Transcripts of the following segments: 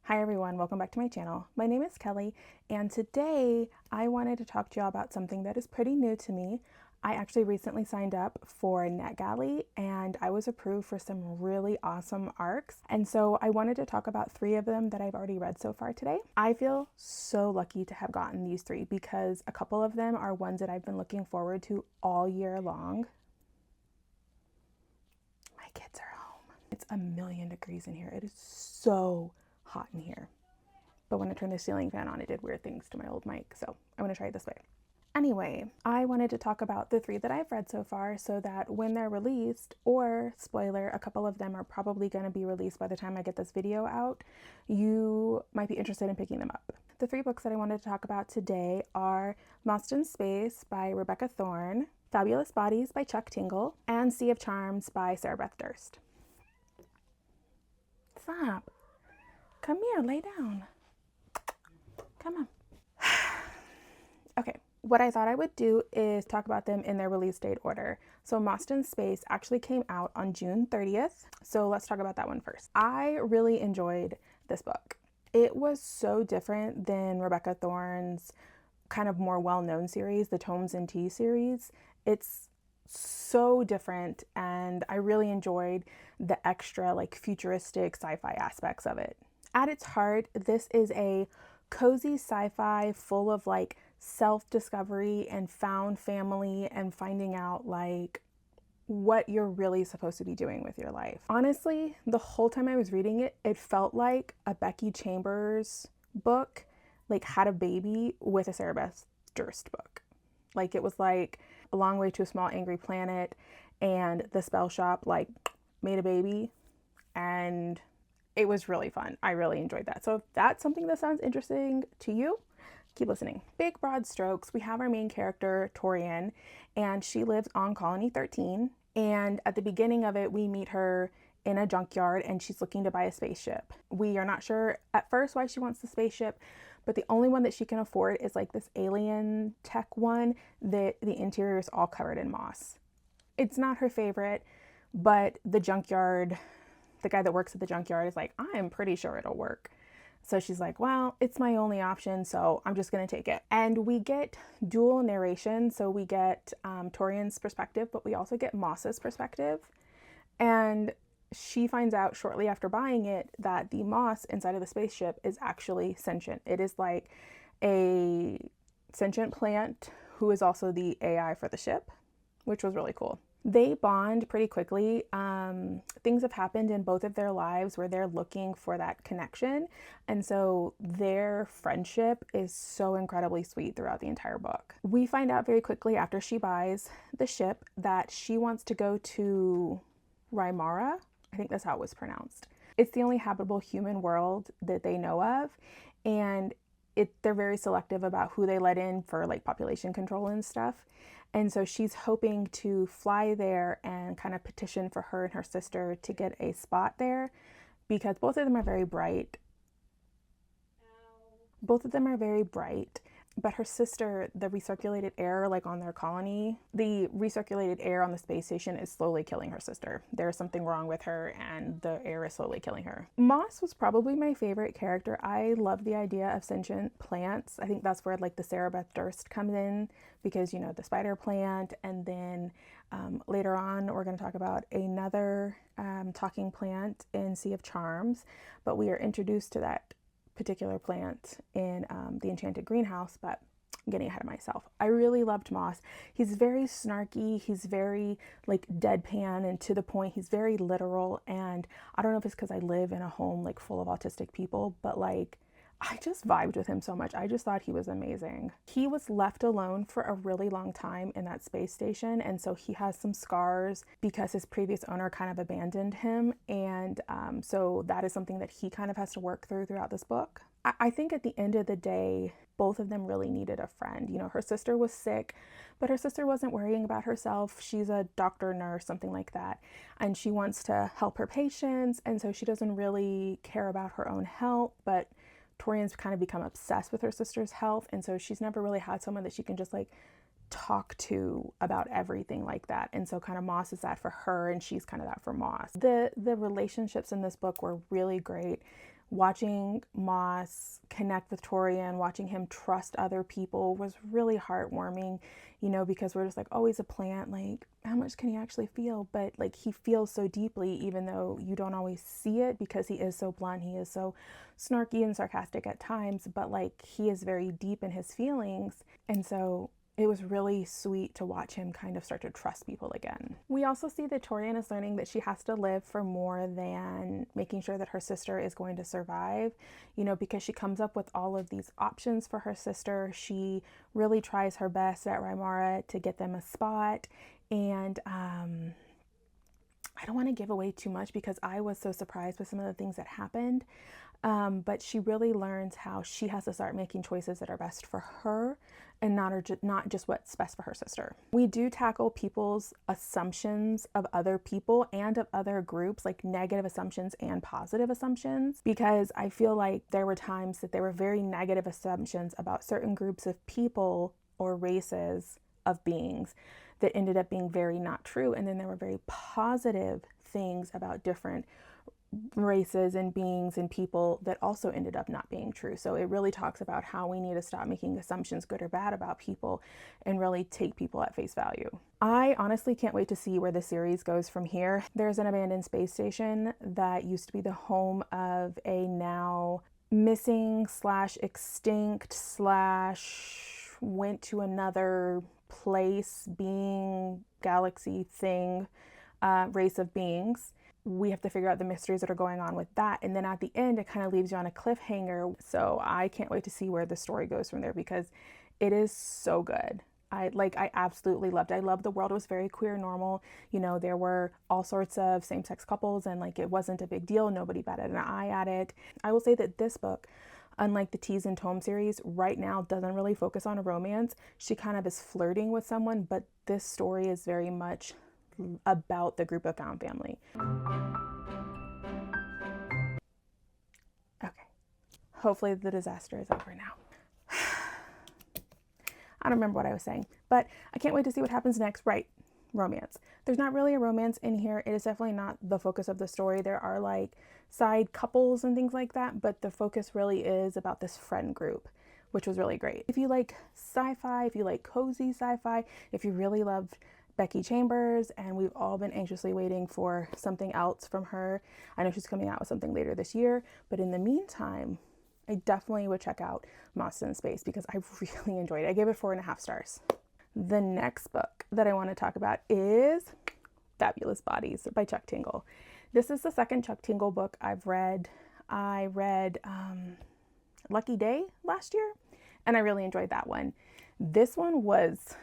Hi everyone, welcome back to my channel. My name is Kelly, and today I wanted to talk to y'all about something that is pretty new to me. I actually recently signed up for NetGalley and I was approved for some really awesome ARCs. And so I wanted to talk about 3 of them that I've already read so far today. I feel so lucky to have gotten these 3 because a couple of them are ones that I've been looking forward to all year long. My kids are home. It's a million degrees in here. It is so hot in here. But when I turned the ceiling fan on, it did weird things to my old mic. So I'm going to try it this way. Anyway, I wanted to talk about the 3 that I've read so far so that when they're released, or spoiler, a couple of them are probably going to be released by the time I get this video out, you might be interested in picking them up. The 3 books that I wanted to talk about today are Lost in Space by Rebecca Thorne, Fabulous Bodies by Chuck Tingle, and Sea of Charms by Beth Durst. Stop. Come here, lay down. Come on. Okay, what I thought I would do is talk about them in their release date order. So Lost in Space actually came out on June 30th. So let's talk about that one first. I really enjoyed this book. It was so different than Rebecca Thorne's kind of more well-known series, the Tomes and Tea series. It's so different and I really enjoyed the extra like futuristic sci-fi aspects of it. At its heart, this is a cozy sci-fi full of like self-discovery and found family and finding out like what you're really supposed to be doing with your life. Honestly, the whole time I was reading it, it felt like a Becky Chambers book, like had a baby with a Beth Durst book. Like it was like A Long Way to a Small Angry Planet and The Spell Shop like made a baby, and it was really fun. I really enjoyed that. So if that's something that sounds interesting to you, keep listening. Big broad strokes, we have our main character, Thorne, and she lives on Colony 13. And at the beginning of it, we meet her in a junkyard and she's looking to buy a spaceship. We are not sure at first why she wants the spaceship, but the only one that she can afford is like this alien tech one that the interior is all covered in moss. It's not her favorite, but the guy that works at the junkyard is like, I'm pretty sure it'll work. So she's like, well, it's my only option, so I'm just going to take it. And we get dual narration. So we get Thorne's perspective, but we also get Moss's perspective. And she finds out shortly after buying it that the moss inside of the spaceship is actually sentient. It is like a sentient plant who is also the AI for the ship, which was really cool. They bond pretty quickly. Things have happened in both of their lives where they're looking for that connection. And so their friendship is so incredibly sweet throughout the entire book. We find out very quickly after she buys the ship that she wants to go to Rymara. I think that's how it was pronounced. It's the only habitable human world that they know of. And they're very selective about who they let in for like population control and stuff. And so she's hoping to fly there and kind of petition for her and her sister to get a spot there because both of them are very bright. But her sister, the recirculated air like on their colony, the recirculated air on the space station is slowly killing her sister. There's something wrong with her and the air is slowly killing her. Moss was probably my favorite character. I love the idea of sentient plants. I think that's where like the Beth Durst comes in because, you know, the spider plant, and then later on we're going to talk about another talking plant in Sea of Charms, but we are introduced to that particular plant in the Enchanted Greenhouse, but I'm getting ahead of myself. I really loved Moss. He's very snarky, he's very like deadpan and to the point, he's very literal, and I don't know if it's because I live in a home like full of autistic people, but like I just vibed with him so much. I just thought he was amazing. He was left alone for a really long time in that space station, and so he has some scars because his previous owner kind of abandoned him, and so that is something that he kind of has to work throughout this book. I think at the end of the day, both of them really needed a friend. You know, her sister was sick, but her sister wasn't worrying about herself. She's a doctor, nurse, something like that, and she wants to help her patients, and so she doesn't really care about her own health, but Thorne's kind of become obsessed with her sister's health, and so she's never really had someone that she can just like talk to about everything like that. And so kind of Moss is that for her and she's kind of that for Moss. The relationships in this book were really great. watching Moss connect with Torian, watching him trust other people was really heartwarming, you know, because we're just like, oh, he's a plant. Like, how much can he actually feel? But like, he feels so deeply, even though you don't always see it because he is so blunt. He is so snarky and sarcastic at times, but like, he is very deep in his feelings. And so it was really sweet to watch him kind of start to trust people again. We also see that Torian is learning that she has to live for more than making sure that her sister is going to survive, you know, because she comes up with all of these options for her sister. She really tries her best at Rymara to get them a spot. And I don't want to give away too much because I was so surprised with some of the things that happened. But she really learns how she has to start making choices that are best for her and not just what's best for her sister. We do tackle people's assumptions of other people and of other groups, like negative assumptions and positive assumptions, because I feel like there were times that there were very negative assumptions about certain groups of people or races of beings that ended up being very not true. And then there were very positive things about different races and beings and people that also ended up not being true. So it really talks about how we need to stop making assumptions, good or bad, about people and really take people at face value. I honestly can't wait to see where the series goes from here. There's an abandoned space station that used to be the home of a now missing / extinct / went to another place, being, galaxy thing, race of beings. We have to figure out the mysteries that are going on with that. And then at the end, it kind of leaves you on a cliffhanger. So I can't wait to see where the story goes from there because it is so good. I absolutely loved it. I loved the world. It was very queer, normal. You know, there were all sorts of same-sex couples and like it wasn't a big deal. Nobody batted an eye at it. I will say that this book, unlike the Tease and Tome series, right now doesn't really focus on a romance. She kind of is flirting with someone, but this story is very much about the group of found family. Okay, hopefully the disaster is over now. I don't remember what I was saying, but I can't wait to see what happens next. Right, romance. There's not really a romance in here. It is definitely not the focus of the story. There are like side couples and things like that, but the focus really is about this friend group, which was really great. If you like sci-fi, if you like cozy sci-fi, if you really loved Becky Chambers, and we've all been anxiously waiting for something else from her. I know she's coming out with something later this year, but in the meantime, I definitely would check out Moss in Space because I really enjoyed it. I gave it 4.5 stars. The next book that I want to talk about is Fabulous Bodies by Chuck Tingle. This is the second Chuck Tingle book I've read. I read Lucky Day last year, and I really enjoyed that one. This one was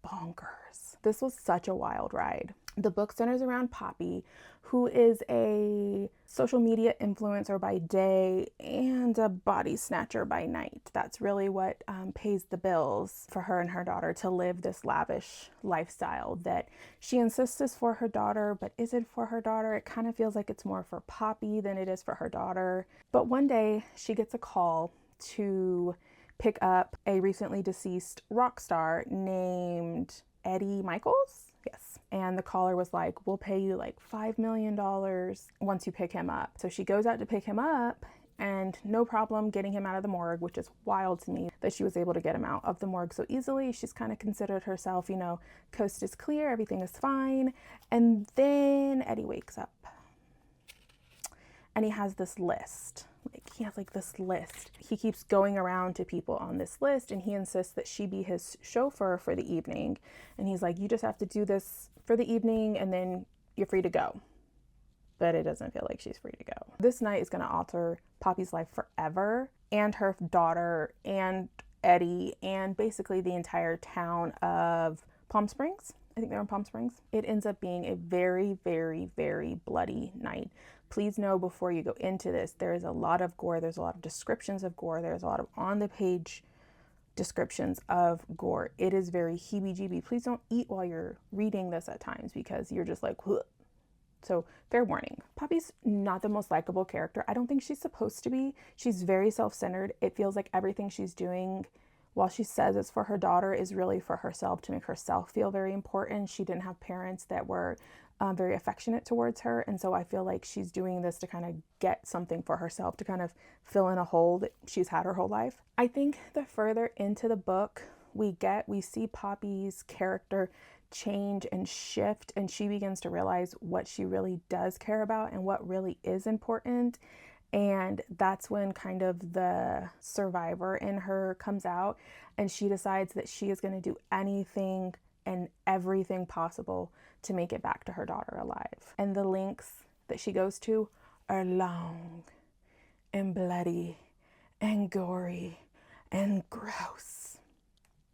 bonkers. This was such a wild ride. The book centers around Poppy, who is a social media influencer by day and a body snatcher by night. That's really what pays the bills for her and her daughter to live this lavish lifestyle that she insists is for her daughter, but is it for her daughter? It kind of feels like it's more for Poppy than it is for her daughter. But one day she gets a call to pick up a recently deceased rock star named Eddie Michaels. Yes. And the caller was like, we'll pay you like $5 million once you pick him up. So she goes out to pick him up and no problem getting him out of the morgue, which is wild to me that she was able to get him out of the morgue so easily. She's kind of considered herself, you know, coast is clear, everything is fine. And then Eddie wakes up and he has this list. He has like this list. He keeps going around to people on this list and he insists that she be his chauffeur for the evening. And he's like, you just have to do this for the evening and then you're free to go. But it doesn't feel like she's free to go. This night is going to alter Poppy's life forever, and her daughter and Eddie and basically the entire town of Palm Springs. I think they're in Palm Springs. It ends up being a very, very, very bloody night. Please know before you go into this, there is a lot of gore. There's a lot of descriptions of gore. There's a lot of on-the-page descriptions of gore. It is very heebie-jeebie. Please don't eat while you're reading this at times because you're just like, ugh. So fair warning. Poppy's not the most likable character. I don't think she's supposed to be. She's very self-centered. It feels like everything she's doing, while she says it's for her daughter, is really for herself, to make herself feel very important. She didn't have parents that were very affectionate towards her. And so I feel like she's doing this to kind of get something for herself, to kind of fill in a hole that she's had her whole life. I think the further into the book we see Poppy's character change and shift, and she begins to realize what she really does care about and what really is important. And that's when kind of the survivor in her comes out, and she decides that she is going to do anything and everything possible to make it back to her daughter alive. And the lengths that she goes to are long and bloody and gory and gross,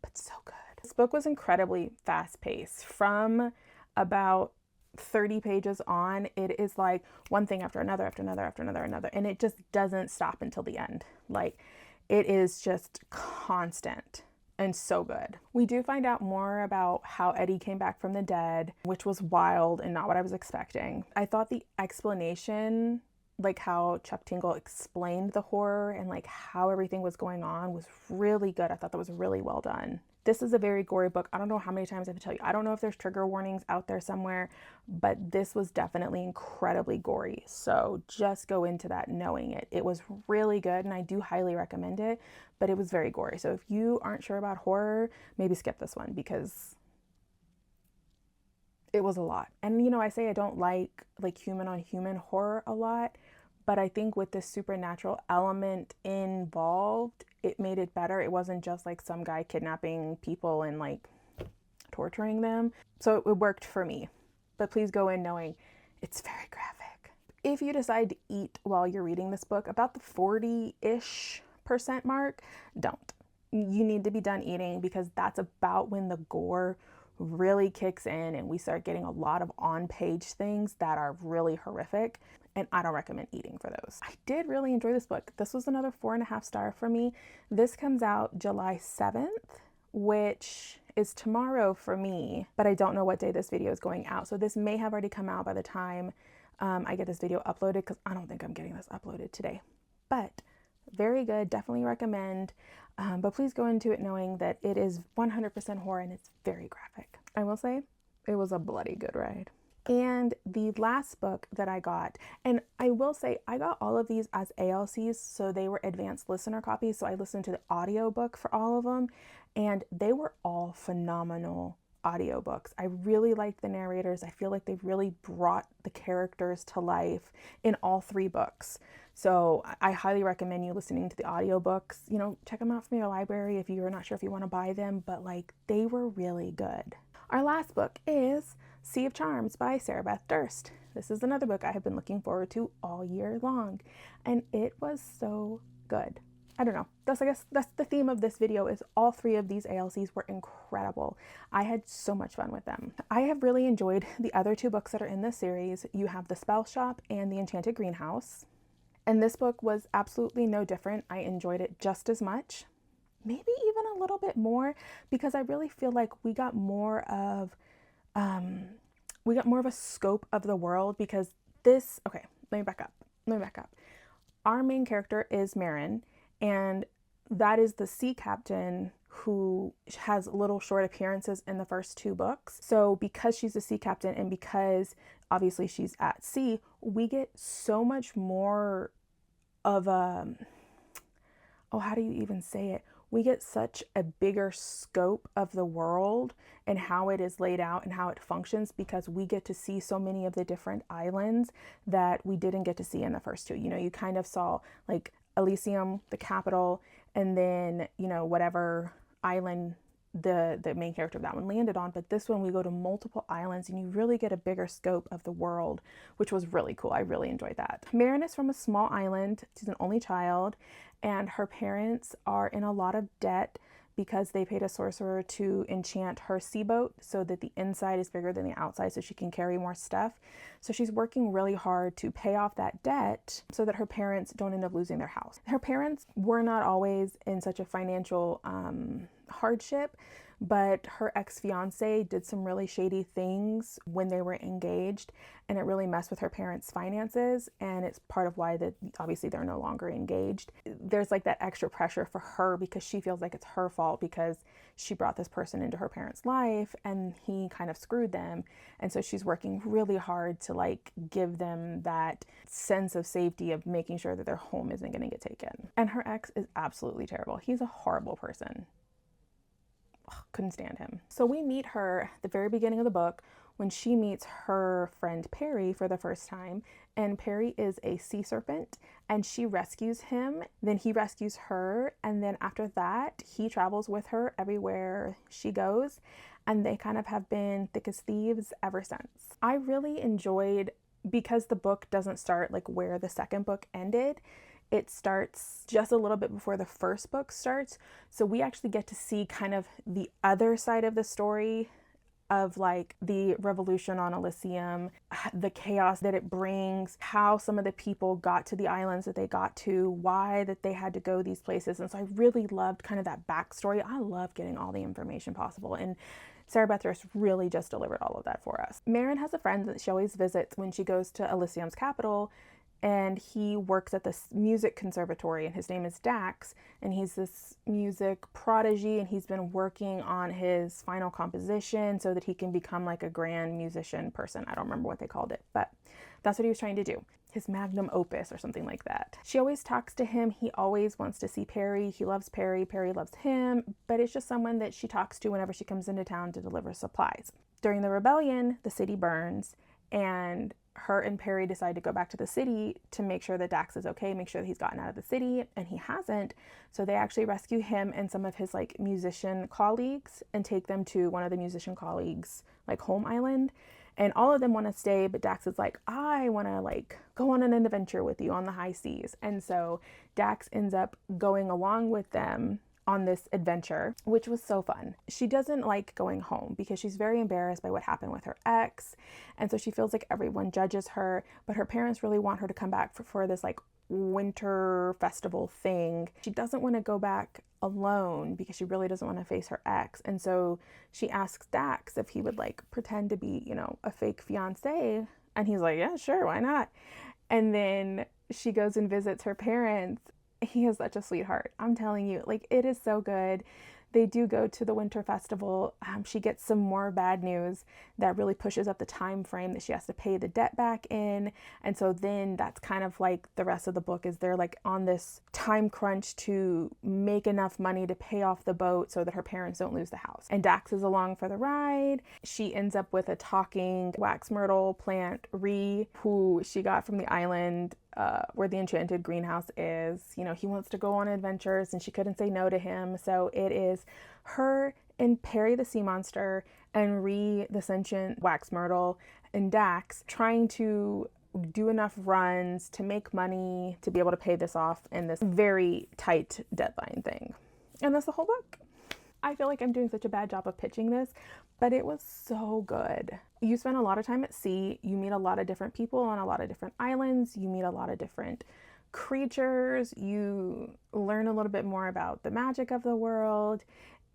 but so good. This book was incredibly fast-paced. From about 30 pages on, it is like one thing after another, after another, after another, another, and it just doesn't stop until the end. Like, it is just constant and so good. We do find out more about how Eddie came back from the dead, which was wild and not what I was expecting. I thought the explanation, like how Chuck Tingle explained the horror and like how everything was going on, was really good. I thought that was really well done. This is a very gory book. I don't know how many times I have to tell you. I don't know if there's trigger warnings out there somewhere, but this was definitely incredibly gory. So just go into that knowing it. It was really good, and I do highly recommend it, but it was very gory. So if you aren't sure about horror, maybe skip this one because it was a lot. And you know, I say I don't like human on human horror a lot, but I think with the supernatural element involved, it made it better. It wasn't just like some guy kidnapping people and like torturing them. So it worked for me. But please go in knowing it's very graphic. If you decide to eat while you're reading this book, about the 40-ish% mark, don't. You need to be done eating, because that's about when the gore really kicks in and we start getting a lot of on-page things that are really horrific, and I don't recommend eating for those. I did really enjoy this book. This was another 4.5 star for me. This comes out July 7th, which is tomorrow for me, but I don't know what day this video is going out. So this may have already come out by the time I get this video uploaded, because I don't think I'm getting this uploaded today. But very good, definitely recommend. But please go into it knowing that it is 100% horror and it's very graphic. I will say it was a bloody good ride. And the last book that I got, and I will say I got all of these as ALCs, so they were advanced listener copies. So I listened to the audiobook for all of them, and they were all phenomenal audiobooks. I really liked the narrators. I feel like they really brought the characters to life in all 3 books. So I highly recommend you listening to the audiobooks. You know, check them out from your library if you're not sure if you want to buy them, but like, they were really good. Our last book is Sea of Charms by Sarah Beth Durst. This is another book I have been looking forward to all year long, and it was so good. I don't know. I guess that's the theme of this video, is all 3 of these ALCs were incredible. I had so much fun with them. I have really enjoyed the other 2 books that are in this series. You have The Spell Shop and The Enchanted Greenhouse. And this book was absolutely no different. I enjoyed it just as much, maybe even a little bit more, because I really feel like we got more of a scope of the world, because this, okay, let me back up. Our main character is Marin, and that is the sea captain who has little short appearances in the first 2 books. So because she's a sea captain, and because obviously she's at sea, we get so much more of a, how do you even say it? We get such a bigger scope of the world and how it is laid out and how it functions, because we get to see so many of the different islands that we didn't get to see in the first 2. You know, you kind of saw like Elysium, the capital, and then, you know, whatever island the main character of that one landed on. But this one, we go to multiple islands and you really get a bigger scope of the world, which was really cool. I really enjoyed that. Marin is from a small island. She's an only child, and her parents are in a lot of debt because they paid a sorcerer to enchant her sea boat so that the inside is bigger than the outside so she can carry more stuff. So she's working really hard to pay off that debt so that her parents don't end up losing their house. Her parents were not always in such a financial hardship, but her ex-fiance did some really shady things when they were engaged, and it really messed with her parents' finances, and it's part of why that obviously they're no longer engaged. There's like that extra pressure for her because she feels like it's her fault because she brought this person into her parents' life and he kind of screwed them. And so she's working really hard to like give them that sense of safety of making sure that their home isn't going to get taken. And her ex is absolutely terrible. He's a horrible person. Ugh, couldn't stand him. So we meet her at the very beginning of the book when she meets her friend Perry for the first time. And Perry is a sea serpent and she rescues him. Then he rescues her. And then after that, he travels with her everywhere she goes. And they kind of have been thick as thieves ever since. I really enjoyed, because the book doesn't start like where the second book ended. It starts just a little bit before the first book starts. So we actually get to see kind of the other side of the story of like the revolution on Elysium, the chaos that it brings, how some of the people got to the islands that they got to, why that they had to go these places. And so I really loved kind of that backstory. I love getting all the information possible. And Sarah Beth Durst really just delivered all of that for us. Marin has a friend that she always visits when she goes to Elysium's capital, and he works at this music conservatory, and his name is Dax, and he's this music prodigy, and he's been working on his final composition so that he can become like a grand musician person. I don't remember what they called it, but that's what he was trying to do. His magnum opus or something like that. She always talks to him. He always wants to see Perry. He loves Perry. Perry loves him, but it's just someone that she talks to whenever she comes into town to deliver supplies. During the rebellion, the city burns, and her and Perry decide to go back to the city to make sure that Dax is okay, make sure that he's gotten out of the city, and he hasn't. So they actually rescue him and some of his like musician colleagues and take them to one of the musician colleagues' like home island. And all of them want to stay, but Dax is like, I want to like go on an adventure with you on the high seas. And so Dax ends up going along with them on this adventure, which was so fun. She doesn't like going home because she's very embarrassed by what happened with her ex. And so she feels like everyone judges her, but her parents really want her to come back for this like winter festival thing. She doesn't want to go back alone because she really doesn't want to face her ex. And so she asks Dax if he would like pretend to be, you know, a fake fiance. And he's like, yeah, sure, why not? And then she goes and visits her parents. He is such a sweetheart. I'm telling you, like, it is so good. They do go to the winter festival. She gets some more bad news that really pushes up the time frame that she has to pay the debt back in. And so then that's kind of like the rest of the book is they're like on this time crunch to make enough money to pay off the boat so that her parents don't lose the house. And Dax is along for the ride. She ends up with a talking wax myrtle plant, Ree, who she got from the island where the enchanted greenhouse is. You know, he wants to go on adventures and she couldn't say no to him. So it is her and Perry the sea monster and Ree the sentient wax myrtle and Dax trying to do enough runs to make money to be able to pay this off in this very tight deadline thing. And that's the whole book. I feel like I'm doing such a bad job of pitching this, but it was so good. You spend a lot of time at sea. You meet a lot of different people on a lot of different islands. You meet a lot of different creatures. You learn a little bit more about the magic of the world.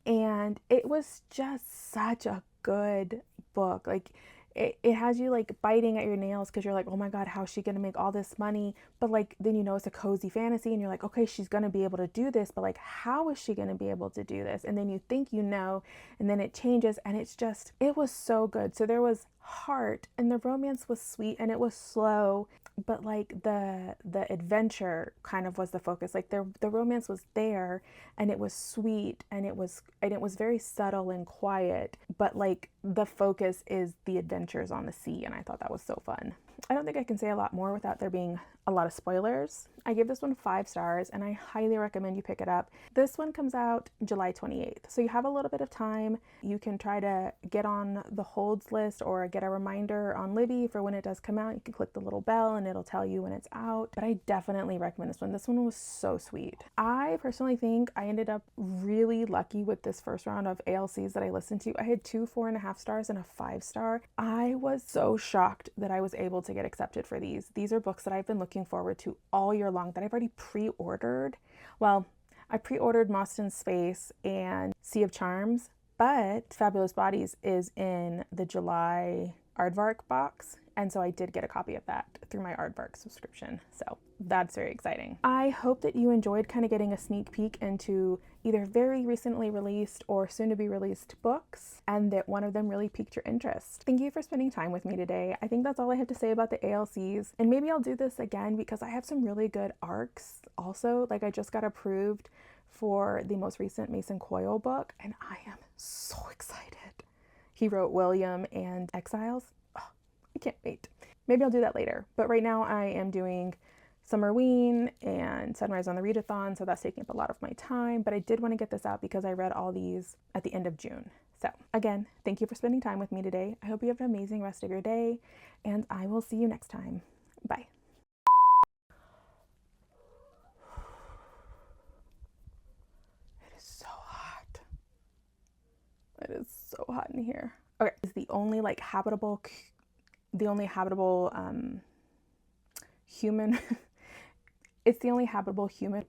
And it was just such a good book. Like, it has you like biting at your nails because you're like, oh my God, how's she gonna make all this money? But like, then you know it's a cozy fantasy and you're like, okay, she's gonna be able to do this, but like, how is she gonna be able to do this? And then you think you know, and then it changes, and it's just, it was so good. So there was heart, and the romance was sweet, and it was slow, but like the adventure kind of was the focus. Like the romance was there, and it was sweet, and it was very subtle and quiet, but like the focus is the adventures on the sea, and I thought that was so fun. I don't think I can say a lot more without there being a lot of spoilers. I give this one 5 stars, and I highly recommend you pick it up. This one comes out July 28th, so you have a little bit of time. You can try to get on the holds list or get a reminder on Libby for when it does come out. You can click the little bell and it'll tell you when it's out, but I definitely recommend this one. This one was so sweet. I personally think I ended up really lucky with this first round of ALCs that I listened to. I had 2 4.5 stars and a 5-star. I was so shocked that I was able to get accepted for these. These are books that I've been looking forward to all year long that I've already pre-ordered. Well, I pre-ordered Mostyn's Space and Sea of Charms, but Fabulous Bodies is in the July Aardvark box, and so I did get a copy of that through my Aardvark subscription, so that's very exciting. I hope that you enjoyed kind of getting a sneak peek into either very recently released or soon to be released books, and that one of them really piqued your interest. Thank you for spending time with me today. I think that's all I have to say about the ALCs, and maybe I'll do this again because I have some really good arcs also. Like, I just got approved for the most recent Mason Coyle book, and I am so excited. He wrote William and Exiles. Oh, I can't wait. Maybe I'll do that later, but right now I am doing Summerween and Sunrise on the Readathon, so that's taking up a lot of my time, but I did want to get this out because I read all these at the end of June. So again, thank you for spending time with me today. I hope you have an amazing rest of your day, and I will see you next time. Bye. It is so hot. It is so hot in here. Okay, it's the only habitable human it's the only habitable human.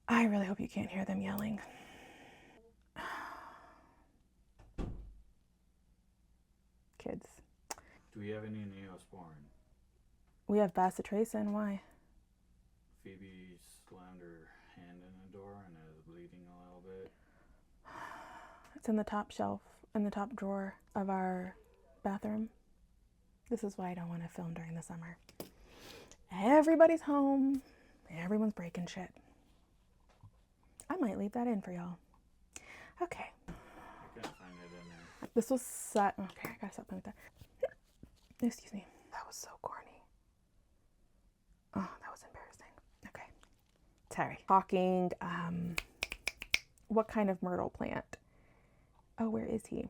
I really hope you can't hear them yelling. Kids. Do we have any Neosporin? We have bacitracin. Why? Phoebe slammed her hand in the door and is bleeding a little bit. It's in the top shelf, in the top drawer of our bathroom. This is why I don't want to film during the summer. Everybody's home. Everyone's breaking shit. I might leave that in for y'all. Okay. I can't find it in there. This was set. Okay, I gotta stop playing with that. Excuse me. That was so corny. Oh, that was embarrassing. Okay. Sorry. Talking, what kind of myrtle plant? Oh, where is he?